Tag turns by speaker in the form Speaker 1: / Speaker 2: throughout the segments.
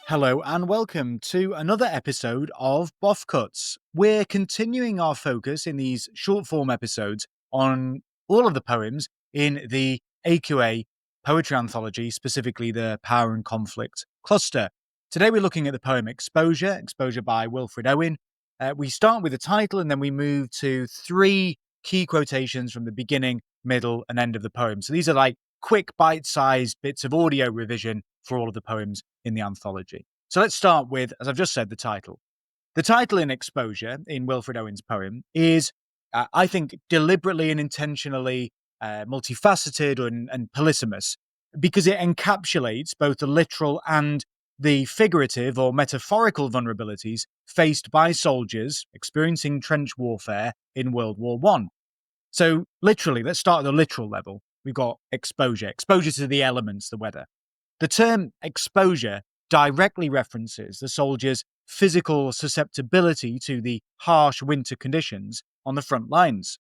Speaker 1: Hello and welcome to another episode of Baughcuts. We're continuing our focus in these short form episodes on all of the poems in the AQA poetry anthology, specifically the Power and Conflict cluster. Today we're looking at the poem Exposure by Wilfred Owen. We start with the title and then we move to three key quotations from the beginning, middle, and end of the poem. So these are like quick bite-sized bits of audio revision for all of the poems in the anthology. So let's start with, as I've just said, the title. The title in Exposure in Wilfred Owen's poem is, I think, deliberately and intentionally multifaceted and polysemous because it encapsulates both the literal and the figurative or metaphorical vulnerabilities faced by soldiers experiencing trench warfare in World War I. So literally, let's start at the literal level. We've got exposure to the elements, the weather. The term exposure directly references the soldiers' physical susceptibility to the harsh winter conditions on the front lines.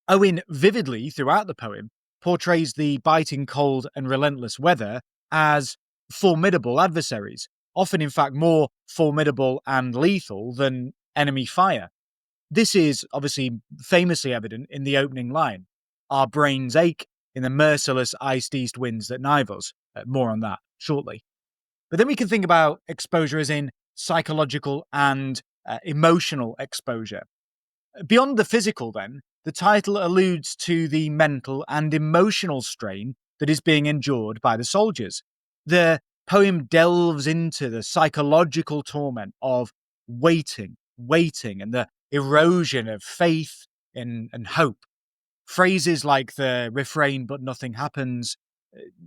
Speaker 1: Owen vividly, throughout the poem, portrays the biting cold and relentless weather as formidable adversaries, often, in fact, more formidable and lethal than enemy fire. This is obviously famously evident in the opening line, "Our brains ache in the merciless iced east winds that knife us." More on that shortly. But then we can think about exposure as in psychological and emotional exposure. Beyond the physical, then, the title alludes to the mental and emotional strain that is being endured by the soldiers. The poem delves into the psychological torment of waiting, and the erosion of faith and hope. Phrases like the refrain, "but nothing happens,"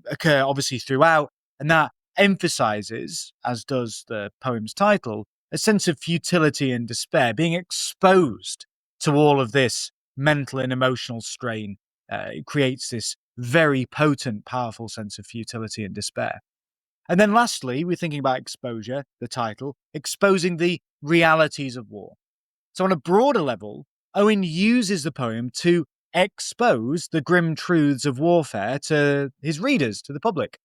Speaker 1: occur obviously throughout, and that emphasizes, as does the poem's title, a sense of futility and despair, being exposed to all of this mental and emotional strain. It creates this very potent, powerful sense of futility and despair. And then lastly, we're thinking about exposure, the title, exposing the realities of war. So on a broader level, Owen uses the poem to expose the grim truths of warfare to his readers, to the public.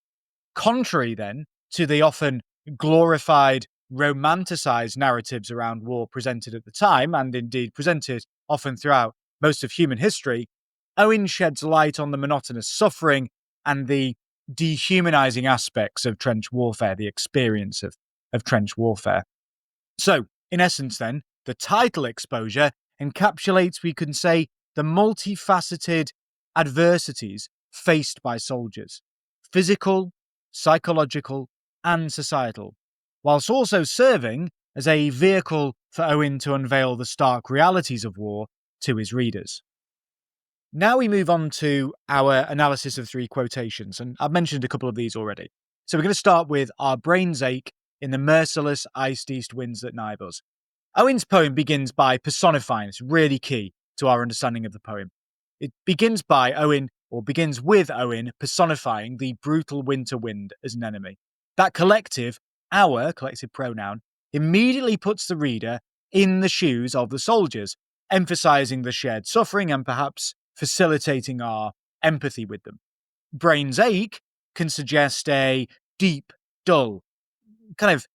Speaker 1: Contrary then to the often glorified, romanticized narratives around war presented at the time, and indeed presented often throughout most of human history, Owen sheds light on the monotonous suffering and the dehumanizing aspects of trench warfare, the experience of trench warfare. So, in essence, then, the title Exposure encapsulates, we can say, the multifaceted adversities faced by soldiers: physical, psychological, and societal, whilst also serving as a vehicle for Owen to unveil the stark realities of war to his readers. Now we move on to our analysis of three quotations, and I've mentioned a couple of these already. So we're going to start with "Our brains ache in the merciless iced east winds that knife us." Owen's poem begins by personifying, it's really key to our understanding of the poem. It begins with Owen personifying the brutal winter wind as an enemy. That collective, our collective pronoun, immediately puts the reader in the shoes of the soldiers, emphasizing the shared suffering and perhaps facilitating our empathy with them. Brains ache can suggest a deep, dull, kind of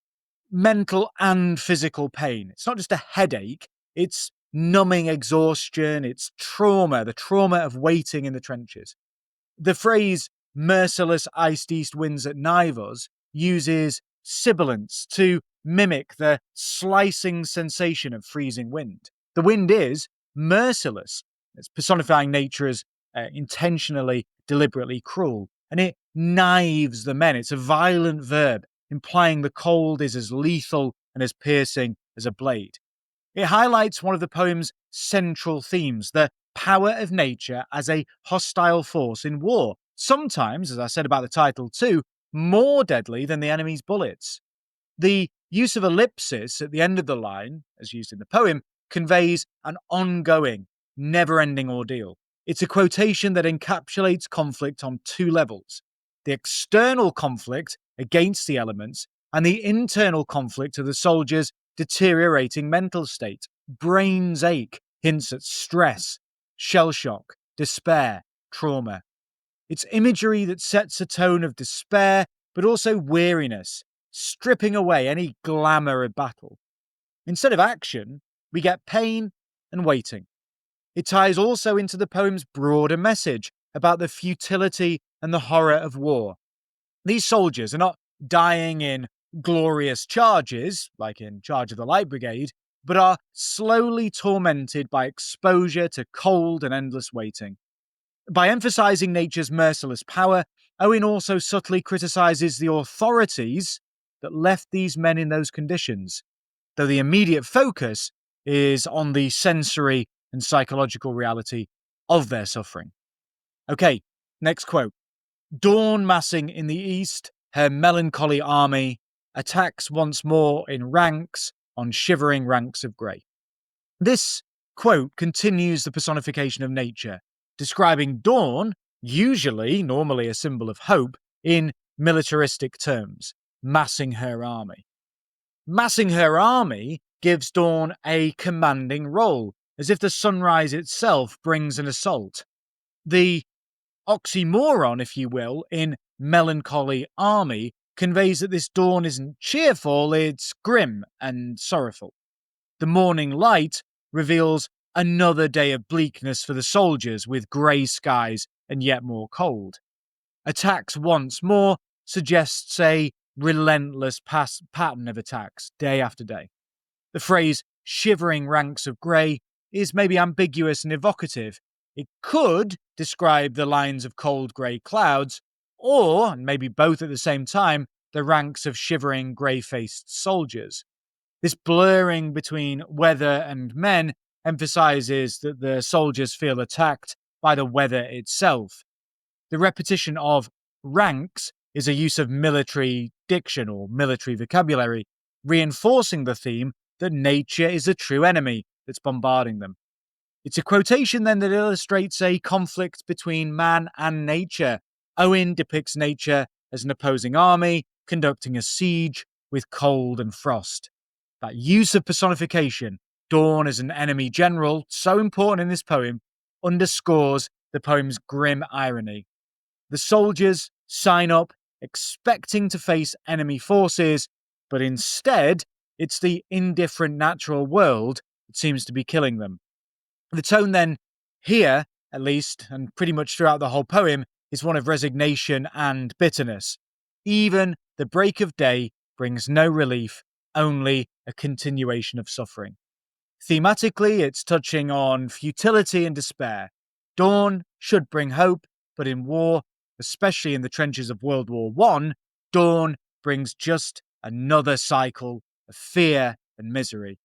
Speaker 1: mental and physical pain. It's not just a headache, it's numbing exhaustion, it's trauma, the trauma of waiting in the trenches. The phrase "merciless iced east winds that knife us" uses sibilance to mimic the slicing sensation of freezing wind. The wind is merciless. It's personifying nature as intentionally, deliberately cruel, and it knives the men. It's a violent verb, implying the cold is as lethal and as piercing as a blade. It highlights one of the poem's central themes, the power of nature as a hostile force in war, sometimes, as I said about the title too, more deadly than the enemy's bullets. The use of ellipsis at the end of the line, as used in the poem, conveys an ongoing, never-ending ordeal. It's a quotation that encapsulates conflict on two levels: the external conflict against the elements and the internal conflict of the soldiers' deteriorating mental state. Brains ache hints at stress, shell shock, despair, trauma. It's imagery that sets a tone of despair, but also weariness, stripping away any glamour of battle. Instead of action, we get pain and waiting. It ties also into the poem's broader message about the futility and the horror of war. These soldiers are not dying in glorious charges, like in Charge of the Light Brigade, but are slowly tormented by exposure to cold and endless waiting. By emphasizing nature's merciless power, Owen also subtly criticizes the authorities that left these men in those conditions, though the immediate focus is on the sensory and psychological reality of their suffering. Okay, next quote. Dawn massing in the east, her melancholy army attacks once more in ranks on shivering ranks of grey. This quote continues the personification of nature, describing dawn, normally a symbol of hope, in militaristic terms, massing her army. Massing her army gives dawn a commanding role, as if the sunrise itself brings an assault. The oxymoron, if you will, in melancholy army conveys that this dawn isn't cheerful, it's grim and sorrowful. The morning light reveals another day of bleakness for the soldiers, with grey skies and yet more cold. Attacks once more suggests a relentless pattern of attacks, day after day. The phrase shivering ranks of grey is maybe ambiguous and evocative. It could describe the lines of cold grey clouds, or, and maybe both at the same time, the ranks of shivering grey-faced soldiers. This blurring between weather and men emphasizes that the soldiers feel attacked by the weather itself. The repetition of ranks is a use of military diction or military vocabulary, reinforcing the theme that nature is the true enemy that's bombarding them. It's a quotation then that illustrates a conflict between man and nature. Owen depicts nature as an opposing army conducting a siege with cold and frost. That use of personification, dawn as an enemy general, so important in this poem, underscores the poem's grim irony. The soldiers sign up expecting to face enemy forces, but instead, it's the indifferent natural world that seems to be killing them. The tone then, here at least, and pretty much throughout the whole poem, is one of resignation and bitterness. Even the break of day brings no relief, only a continuation of suffering. Thematically, it's touching on futility and despair. Dawn should bring hope, but in war, especially in the trenches of World War I, dawn brings just another cycle of fear and misery.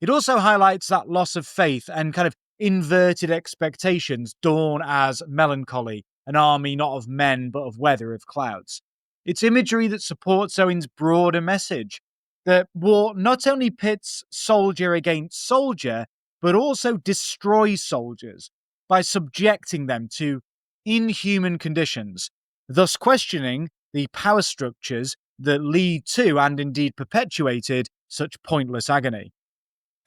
Speaker 1: It also highlights that loss of faith and kind of inverted expectations, dawn as melancholy, an army not of men but of weather, of clouds. It's imagery that supports Owen's broader message that war not only pits soldier against soldier, but also destroys soldiers by subjecting them to inhuman conditions, thus questioning the power structures that lead to and indeed perpetuated such pointless agony.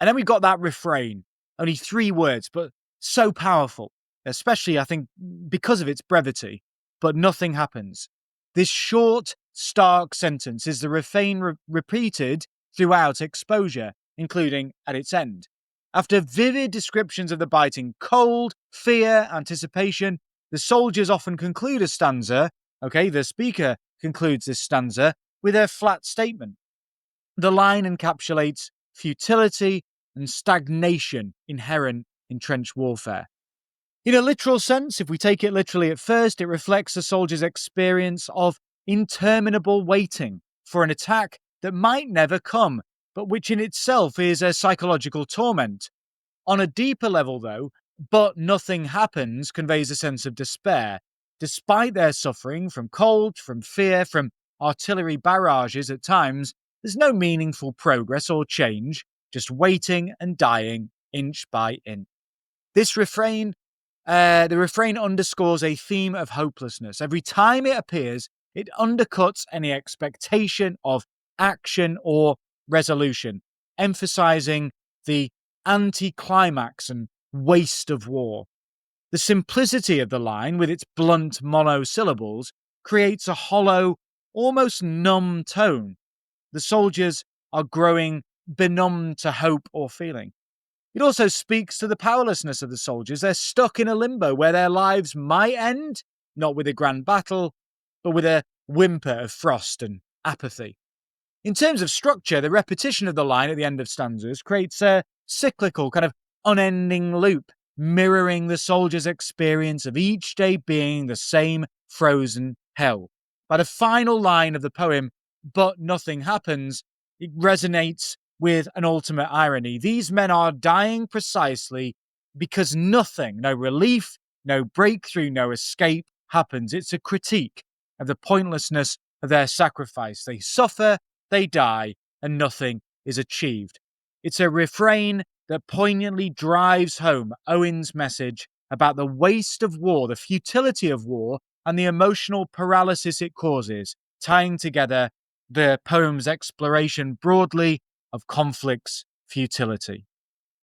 Speaker 1: And then we've got that refrain, only 3 words, but so powerful, especially, I think, because of its brevity. But nothing happens. This short, stark sentence is the refrain repeated throughout exposure, including at its end. After vivid descriptions of the biting cold, fear, anticipation, the soldiers often conclude a stanza, the speaker concludes this stanza with a flat statement. The line encapsulates futility and stagnation inherent in trench warfare. In a literal sense, if we take it literally at first, it reflects a soldier's experience of interminable waiting for an attack that might never come, but which in itself is a psychological torment. On a deeper level, though, but nothing happens conveys a sense of despair. Despite their suffering from cold, from fear, from artillery barrages at times, there's no meaningful progress or change, just waiting and dying inch by inch. This refrain, the refrain underscores a theme of hopelessness. Every time it appears, it undercuts any expectation of action or resolution, emphasizing the anticlimax and waste of war. The simplicity of the line, with its blunt monosyllables, creates a hollow, almost numb tone the soldiers are growing benumbed to hope or feeling. It also speaks to the powerlessness of the soldiers. They're stuck in a limbo where their lives might end, not with a grand battle, but with a whimper of frost and apathy. In terms of structure, the repetition of the line at the end of stanzas creates a cyclical, kind of unending loop, mirroring the soldier's experience of each day being the same frozen hell. By the final line of the poem, "But nothing happens," it resonates with an ultimate irony. These men are dying precisely because nothing, no relief, no breakthrough, no escape happens. It's a critique of the pointlessness of their sacrifice. They suffer, they die, and nothing is achieved. It's a refrain that poignantly drives home Owen's message about the waste of war, the futility of war, and the emotional paralysis it causes, tying together the poem's exploration broadly of conflict's futility.